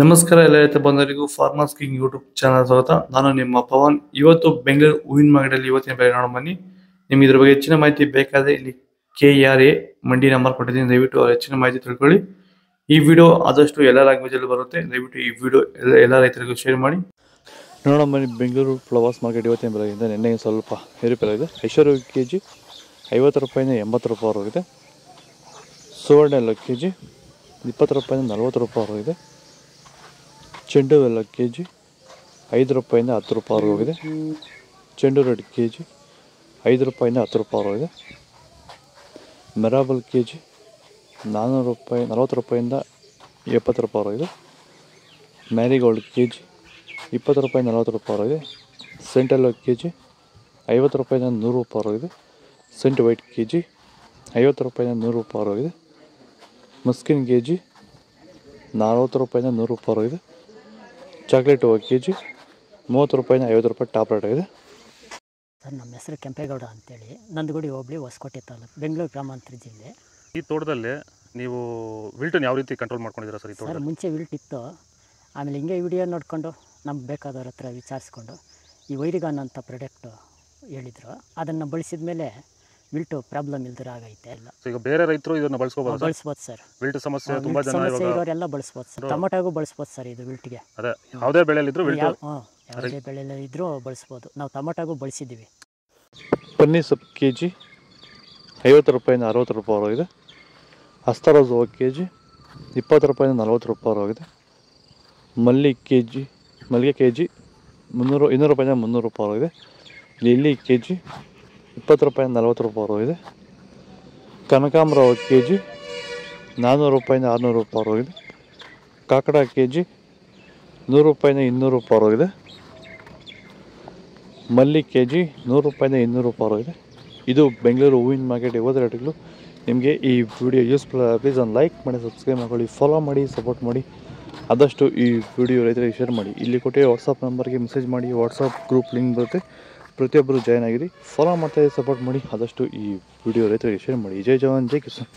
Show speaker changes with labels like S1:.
S1: ನಮಸ್ಕಾರ ಎಲ್ಲ ರೈತ ಬಂಧುಗಳಿಗೂ ಫಾರ್ಮರ್ಸ್ ಕಿಂಗ್ ಯೂಟ್ಯೂಬ್ ಚಾನಲ್ ಸ್ವಾಗತ. ನಾನು ನಿಮ್ಮ ಪವನ್. ಇವತ್ತು ಬೆಂಗಳೂರು ಹೂವಿನ ಮಾರ್ಕೆಟಲ್ಲಿ ಇವತ್ತಿನ ಬೆಲೆ ನೋಡೋಣ ಬನ್ನಿ. ನಿಮ್ಗೆ ಇದ್ರ ಬಗ್ಗೆ ಹೆಚ್ಚಿನ ಮಾಹಿತಿ ಬೇಕಾದರೆ ಇಲ್ಲಿ KRA ಮಂಡಿ ನಂಬರ್ ಕೊಟ್ಟಿದ್ದೀನಿ, ದಯವಿಟ್ಟು ಹೆಚ್ಚಿನ ಮಾಹಿತಿ ತಿಳ್ಕೊಳ್ಳಿ. ಈ ವಿಡಿಯೋ ಆದಷ್ಟು ಎಲ್ಲ ಲ್ಯಾಂಗ್ವೇಜ್ ಅಲ್ಲಿ ಬರುತ್ತೆ, ದಯವಿಟ್ಟು ಈ ವಿಡಿಯೋ ಎಲ್ಲ ರೈತರಿಗೂ ಶೇರ್ ಮಾಡಿ. ನೋಡೋಣ ಬನ್ನಿ, ಬೆಂಗಳೂರು ಫ್ಲವರ್ಸ್ ಮಾರ್ಕೆಟ್ ಇವತ್ತಿನ ಬೆಲೆಗಿಂತ ನಿನ್ನೆ ಸ್ವಲ್ಪ ಏರುಪೇರಾಗಿದೆ. ಐಶ್ವರ್ಯ ಕೆಜಿ 50 ರೂಪಾಯಿಂದ 80 ರೂಪಾಯಿ ಹೋಗಿದೆ. ಸುವರ್ಣ ಎಲ್ಲ ಕೆಜಿ 20 ರೂಪಾಯಿಂದ 40 ರೂಪಾಯಿ ಹೋಗಿದೆ. ಚೆಂಡು ಎಲ್ಲ ಕೆಜಿ 5 ರೂಪಾಯಿಂದ 10 ರೂಪಾಯಿ ಹೋಗಿದೆ. ಚೆಂಡು ರೆಡ್ ಕೆಜಿ 5 ರೂಪಾಯಿಂದ 10 ರೂಪಾಯಿ ಹೋಗಿದೆ. ಮೆರಾಬಲ್ ಕೆಜಿ 400 ರೂಪಾಯಿ 40 ರೂಪಾಯಿಂದ 70 ರೂಪಾಯಿ ಹೋಗಿದೆ. ಮ್ಯಾರಿಗೋಲ್ಡ್ ಕೆಜಿ 20 ರೂಪಾಯಿಂದ 40 ರೂಪಾಯಿ ಹೋಗಿದೆ. ಸೆಂಟ್ ಎಲ್ಲೋ ಕೆಜಿ 50 ರೂಪಾಯಿಂದ 100 ರೂಪಾಯಿ ಹೋಗಿದೆ. ಸೆಂಟ್ ವೈಟ್ ಕೆಜಿ 50 ರೂಪಾಯಿಂದ 100 ರೂಪಾಯಿ ಹೋಗಿದೆ. ಮಸ್ಕಿನ್ ಕೆಜಿ 40 ರೂಪಾಯಿಂದ 100 ರೂಪಾಯಿ ಹೋಗಿದೆ. ಚಾಕ್ಲೇಟ್ ಹೂವು ಕೆಜಿ 30 ರೂಪಾಯಿಂದ 50 ರೂಪಾಯಿ ಟಾಪ್ ರೇಟ್ ಆಗಿದೆ.
S2: ಸರ್, ನಮ್ಮ ಹೆಸರು ಕೆಂಪೇಗೌಡ ಅಂತೇಳಿ, ನಂದಗುಡಿ ಹೋಬಳಿ ಹೊಸಕೋಟೆ ತಾಲೂಕು, ಬೆಂಗಳೂರು ಗ್ರಾಮಾಂತರ ಜಿಲ್ಲೆ.
S3: ಈ ತೋಟದಲ್ಲಿ ನೀವು ವಿಲ್ಟನ್ನು ಯಾವ ರೀತಿ ಕಂಟ್ರೋಲ್ ಮಾಡ್ಕೊಂಡಿದ್ದೀರಾ ಸರ್? ಈ ತೋಟ
S2: ಮುಂಚೆ ವಿಲ್ಟ್ ಇತ್ತು, ಆಮೇಲೆ ಹಿಂಗೆ ವಿಡಿಯೋ ನೋಡಿಕೊಂಡು ನಮ್ಗೆ ಬೇಕಾದವ್ರ ಹತ್ರ ವಿಚಾರಿಸ್ಕೊಂಡು ಈ ವೈರಿಗಾನ್ ಅಂತ ಪ್ರಾಡಕ್ಟು ಹೇಳಿದರು, ಅದನ್ನು ಬಳಸಿದ ಮೇಲೆ ವಿಲ್ಟು ಪ್ರಾಬ್ಲಮ್ ಇಲ್ದಿರ ಆಗೈತೆ ಎಲ್ಲ.
S3: ಈಗ ಬೇರೆ ರೈತರು ಇದನ್ನು ಬಳಸ್ಬೋದು
S2: ಸರ್.
S3: ವಿಲ್ಟ್ ಸಮಸ್ಯೆ ತುಂಬ ಜನ
S2: ಇರೋರೆಲ್ಲ ಬಳಸ್ಬೋದು ಸರ್. ಟೊಮೊಟೊಗೂ ಬಳಸ್ಬೋದು ಸರ್ ಇದು ವಿಲ್ಟ್ಗೆ.
S3: ಅದೇ ಯಾವುದೇ ಬೆಳೆಯಲ್ಲಿದ್ದರೂ
S2: ಯಾವುದೇ ಬೆಳೆಯಲ್ಲಿ ಇದ್ದರೂ ಬಳಸ್ಬೋದು. ನಾವು ಟೊಮೊಟೊಗೂ ಬಳಸಿದ್ದೀವಿ.
S1: ಪನ್ನೀರ್ ಸೊಪ್ಪು ಕೆಜಿ 50 ರೂಪಾಯಿಂದ 60 ರೂಪಾಯಿ ಹೋಗಿದೆ. ಹಸ್ತರೋಸ್ ಹೂವು ಕೆಜಿ 20 ರೂಪಾಯಿಂದ 40 ರೂಪಾಯಿ ಹೋಗಿದೆ. ಮಲ್ಲಿಗೆ ಕೆಜಿ 200 ರೂಪಾಯಿಂದ 300 ರೂಪಾಯಿ ಹೋಗಿದೆ. ಲಿಲ್ಲಿ ಕೆಜಿ 20 ರೂಪಾಯಿಂದ 40 ರೂಪಾಯಿ ಹೋಗಿದೆ. ಕನಕಾಂಬರ ಹೂವು ಕೆಜಿ 400 ರೂಪಾಯಿಂದ 600 ರೂಪಾಯಿ ಹೋಗಿದೆ. ಕಾಕಡ ಕೆಜಿ 100 ರೂಪಾಯಿಂದ 200 ರೂಪಾಯಿ ಹೋಗಿದೆ. ಮಲ್ಲಿಗೆ ಕೆಜಿ 100 ರೂಪಾಯಿಂದ 200 ರೂಪಾಯಿ ಹೋಗಿದೆ. ಇದು ಬೆಂಗಳೂರು ಹೂವಿನ ಮಾರ್ಕೆಟ್ ಇವತ್ತು ರೇಟ್ಗಳು. ನಿಮಗೆ ಈ ವಿಡಿಯೋ ಯೂಸ್ಫುಲ್ ಆಗಿ ಪ್ಲೀಸ್ ಒಂದು ಲೈಕ್ ಮಾಡಿ, ಸಬ್ಸ್ಕ್ರೈಬ್ ಮಾಡ್ಕೊಳ್ಳಿ, ಫಾಲೋ ಮಾಡಿ, ಸಪೋರ್ಟ್ ಮಾಡಿ. ಆದಷ್ಟು ಈ ವಿಡಿಯೋ ರೈತರಿಗೆ ಶೇರ್ ಮಾಡಿ. ಇಲ್ಲಿ ಕೊಟ್ಟಿರೋ ವಾಟ್ಸಪ್ ನಂಬರ್ಗೆ ಮೆಸೇಜ್ ಮಾಡಿ, ವಾಟ್ಸಪ್ ಗ್ರೂಪ್ ಲಿಂಕ್ ಬರುತ್ತೆ, ಪ್ರತಿಯೊಬ್ಬರು ಜಾಯ್ನ್ ಆಗಿರಿ, ಫಾಲೋ ಮಾಡ್ತಾಯಿರಿ, ಸಪೋರ್ಟ್ ಮಾಡಿ. ಆದಷ್ಟು ಈ ವಿಡಿಯೋ ರೈತರಿಗೆ ಶೇರ್ ಮಾಡಿ. ಜೈ ಜವಾನ್, ಜೈ ಕಿಸಾನ್.